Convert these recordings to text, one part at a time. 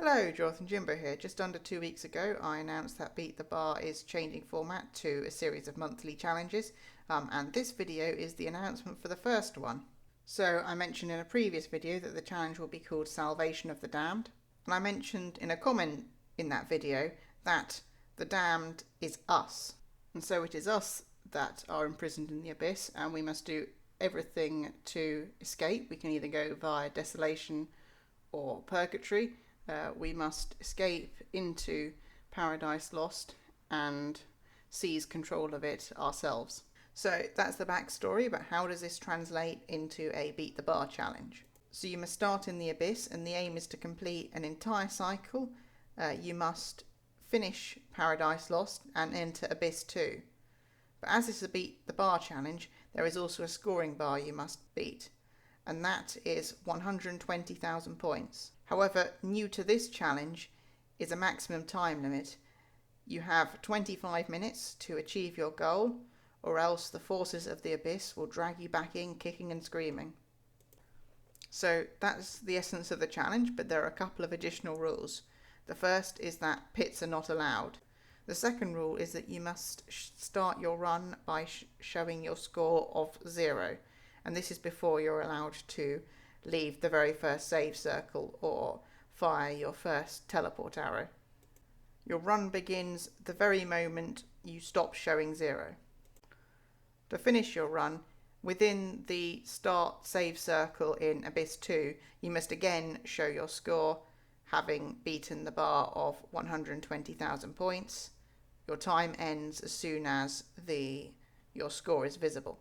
Hello, Jonathan Jimbo here. Just under 2 weeks ago, I announced that Beat the Bar is changing format to a series of monthly challenges, and this video is the announcement for the first one. So I mentioned in a previous video that the challenge will be called Salvation of the Damned, and I mentioned in a comment in that video that the damned is us, and so it is us that are imprisoned in the abyss, and we must do everything to escape. We can either go via desolation or purgatory. We must escape into Paradise Lost and seize control of it ourselves. So that's the backstory, but how does this translate into a Beat the Bar challenge? So you must start in the abyss, and the aim is to complete an entire cycle. You must finish Paradise Lost and enter Abyss 2. But as this is a Beat the Bar challenge, there is also a scoring bar you must beat, and that is 120,000 points. However, new to this challenge is a maximum time limit. You have 25 minutes to achieve your goal, or else the forces of the abyss will drag you back in kicking and screaming. So that's the essence of the challenge, but there are a couple of additional rules. The first is that pits are not allowed. The second rule is that you must start your run by showing your score of 0, and this is before you're allowed to leave the very first save circle or fire your first teleport arrow. Your run begins the very moment you stop showing 0. To finish your run, within the start save circle in Abyss 2, you must again show your score, having beaten the bar of 120,000 points. Your time ends as soon as your score is visible.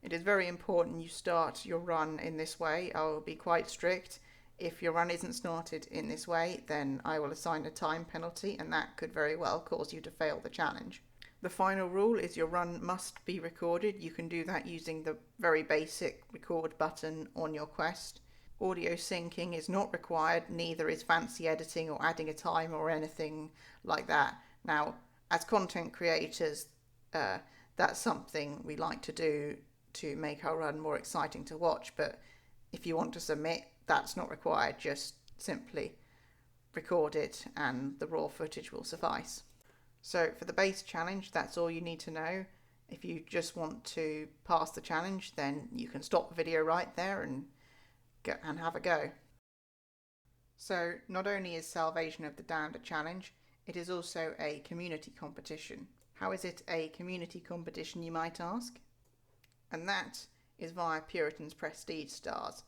It is very important you start your run in this way. I will be quite strict. If your run isn't started in this way, then I will assign a time penalty, and that could very well cause you to fail the challenge. The final rule is your run must be recorded. You can do that using the very basic record button on your quest. Audio syncing is not required, neither is fancy editing or adding a timer or anything like that. Now, as content creators, that's something we like to do to make our run more exciting to watch, but if you want to submit, that's not required. Just simply record it and the raw footage will suffice. So for the base challenge, that's all you need to know. If you just want to pass the challenge, then you can stop the video right there and have a go. So not only is Salvation of the Damned a challenge, it is also a community competition. How is it a community competition, you might ask? And that is via Puritan's Prestige Stars.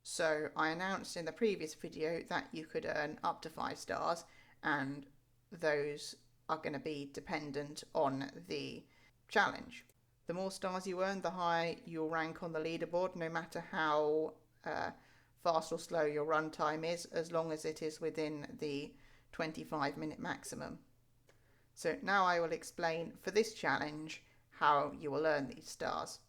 So I announced in the previous video that you could earn up to 5 stars, and those are going to be dependent on the challenge. The more stars you earn, the higher you'll rank on the leaderboard, no matter how fast or slow your run time is, as long as it is within the 25-minute maximum. So now I will explain for this challenge how you will earn these stars.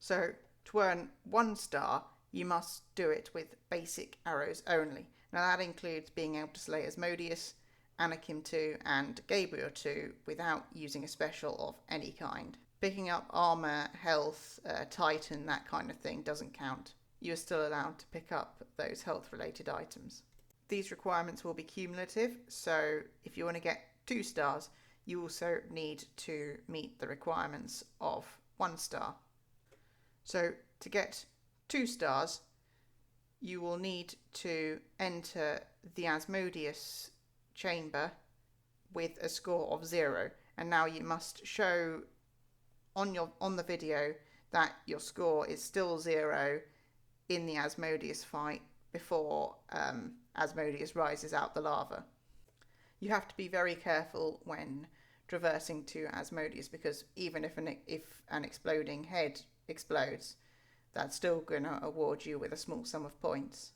So to earn 1 star, you must do it with basic arrows only. Now that includes being able to slay Asmodeus, Anakim 2 and Gabriel 2 without using a special of any kind. Picking up armor, health, Titan, that kind of thing doesn't count. You are still allowed to pick up those health related items. These requirements will be cumulative, so if you want to get 2 stars, you also need to meet the requirements of 1 star. So to get 2 stars, you will need to enter the Asmodeus chamber with a score of 0, and now you must show on the video that your score is still 0 in the Asmodeus fight before Asmodeus rises out the lava. You have to be very careful when traversing to Asmodeus, because even if an exploding head explodes, that's still going to award you with a small sum of points.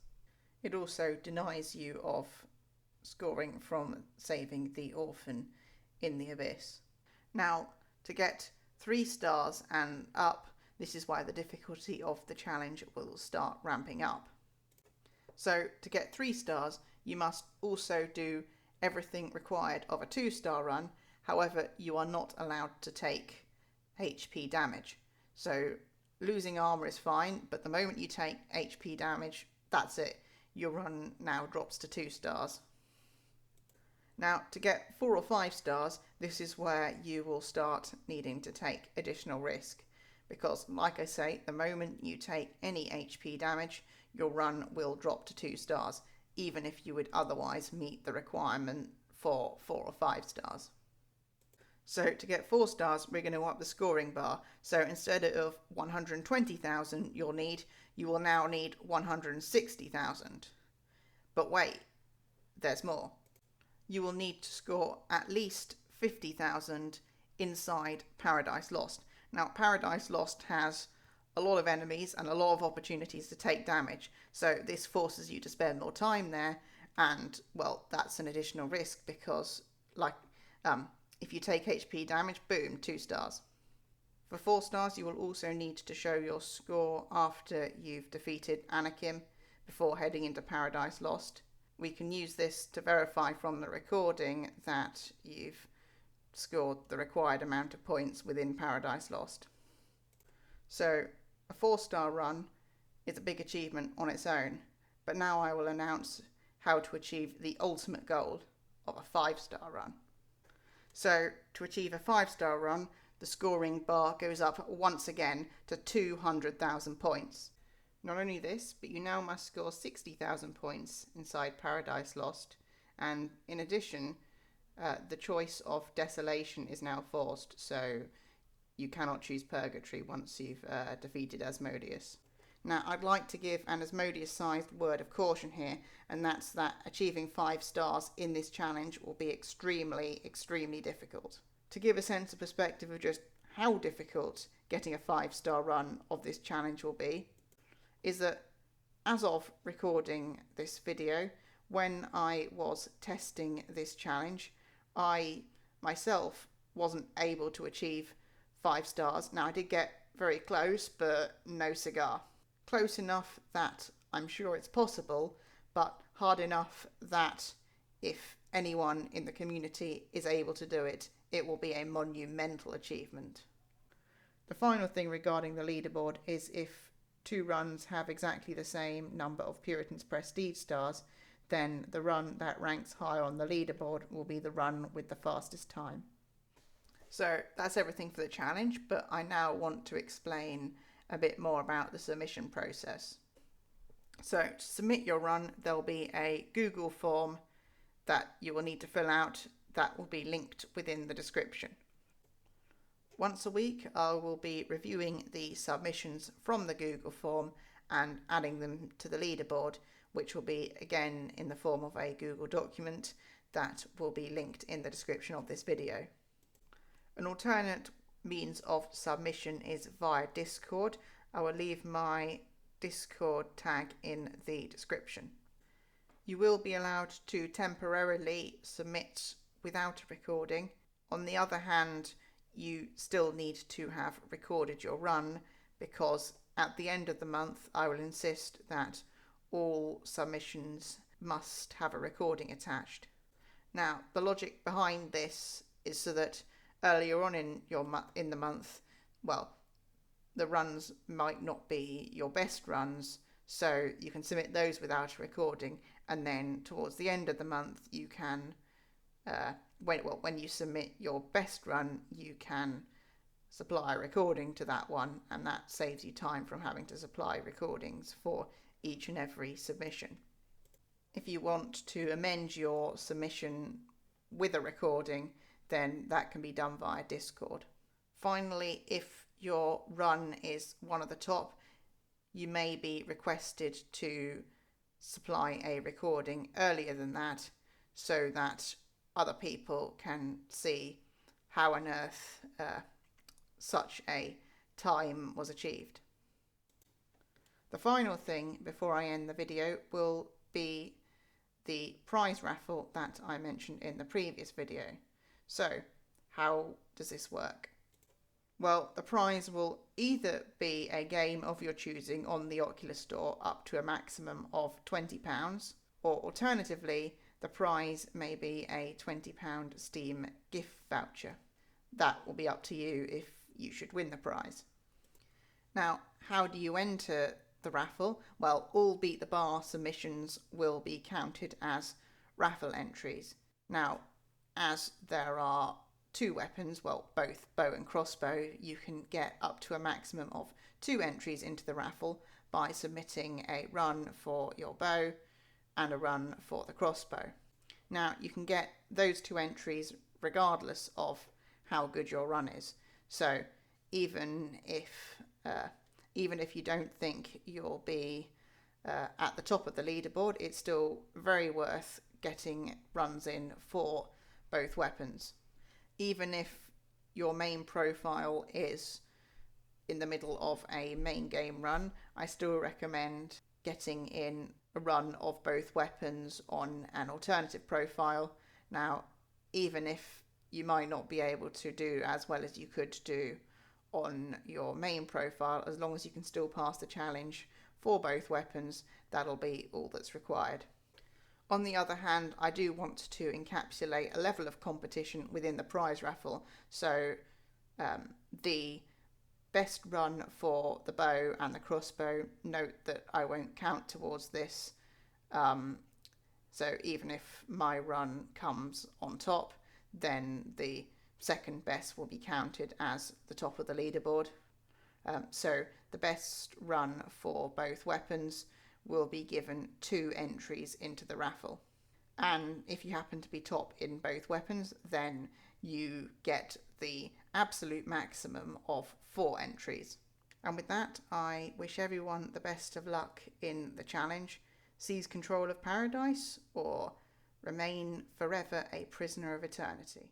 It also denies you of scoring from saving the orphan in the abyss. Now, to get 3 stars and up, this is why the difficulty of the challenge will start ramping up. So to get 3 stars, you must also do everything required of a 2-star run. However, you are not allowed to take HP damage. So losing armor is fine, but the moment you take HP damage, that's it. your run now drops to 2 stars. Now, to get 4 or 5 stars, this is where you will start needing to take additional risk. Because, like I say, the moment you take any HP damage, your run will drop to 2 stars, even if you would otherwise meet the requirement for 4 or 5 stars. So to get 4 stars, we're going to up the scoring bar. So instead of 120,000 you'll need, you will now need 160,000. But wait, there's more. You will need to score at least 50,000 inside Paradise Lost. Now, Paradise Lost has a lot of enemies and a lot of opportunities to take damage, so this forces you to spend more time there, and, well, that's an additional risk because, if you take HP damage, boom, 2 stars. For 4 stars, you will also need to show your score after you've defeated Anakim before heading into Paradise Lost. We can use this to verify from the recording that you've scored the required amount of points within Paradise Lost. So, a 4-star run is a big achievement on its own, but now I will announce how to achieve the ultimate goal of a 5-star run. So, to achieve a 5-star run, the scoring bar goes up once again to 200,000 points. Not only this, but you now must score 60,000 points inside Paradise Lost, and in addition, the choice of Desolation is now forced, so you cannot choose Purgatory once you've defeated Asmodeus. Now, I'd like to give an Asmodeus-sized word of caution here, and that's that achieving 5 stars in this challenge will be extremely, extremely difficult. To give a sense of perspective of just how difficult getting a 5-star run of this challenge will be, is that as of recording this video, when I was testing this challenge, I myself wasn't able to achieve 5 stars. Now, I did get very close, but no cigar. Close enough that I'm sure it's possible, but hard enough that if anyone in the community is able to do it, it will be a monumental achievement. The final thing regarding the leaderboard is if 2 runs have exactly the same number of Puritan's prestige stars, then the run that ranks higher on the leaderboard will be the run with the fastest time. So that's everything for the challenge, but I now want to explain a bit more about the submission process. So to submit your run, there'll be a Google form that you will need to fill out that will be linked within the description. Once a week, I will be reviewing the submissions from the Google form and adding them to the leaderboard, which will be again in the form of a Google document that will be linked in the description of this video. An alternate means of submission is via Discord. I will leave my Discord tag in the description. You will be allowed to temporarily submit without a recording. On the other hand, you still need to have recorded your run, because at the end of the month I will insist that all submissions must have a recording attached. Now, the logic behind this is so that earlier on in the month, well, the runs might not be your best runs, so you can submit those without a recording, and then towards the end of the month you can when you submit your best run, you can supply a recording to that one, and that saves you time from having to supply recordings for each and every submission. If you want to amend your submission with a recording, then that can be done via Discord. Finally, if your run is one of the top, you may be requested to supply a recording earlier than that, so that other people can see how on earth such a time was achieved. The final thing before I end the video will be the prize raffle that I mentioned in the previous video. So, how does this work? Well, the prize will either be a game of your choosing on the Oculus Store up to a maximum of £20, or alternatively, the prize may be a £20 Steam gift voucher. That will be up to you if you should win the prize. Now, how do you enter the raffle, well, all Beat the Bar submissions will be counted as raffle entries. Now, as there are 2 weapons, well, both bow and crossbow, you can get up to a maximum of 2 entries into the raffle by submitting a run for your bow and a run for the crossbow. Now, you can get those 2 entries regardless of how good your run is. So even if you don't think you'll be at the top of the leaderboard, it's still very worth getting runs in for both weapons. Even if your main profile is in the middle of a main game run, I still recommend getting in a run of both weapons on an alternative profile. Now, even if you might not be able to do as well as you could do on your main profile, as long as you can still pass the challenge for both weapons, that'll be all that's required. On the other hand, I do want to encapsulate a level of competition within the prize raffle, so the best run for the bow and the crossbow, note that I won't count towards this, so even if my run comes on top, then the second best will be counted as the top of the leaderboard. So the best run for both weapons will be given 2 entries into the raffle. And if you happen to be top in both weapons, then you get the absolute maximum of 4 entries. And with that, I wish everyone the best of luck in the challenge. Seize control of paradise or remain forever a prisoner of eternity.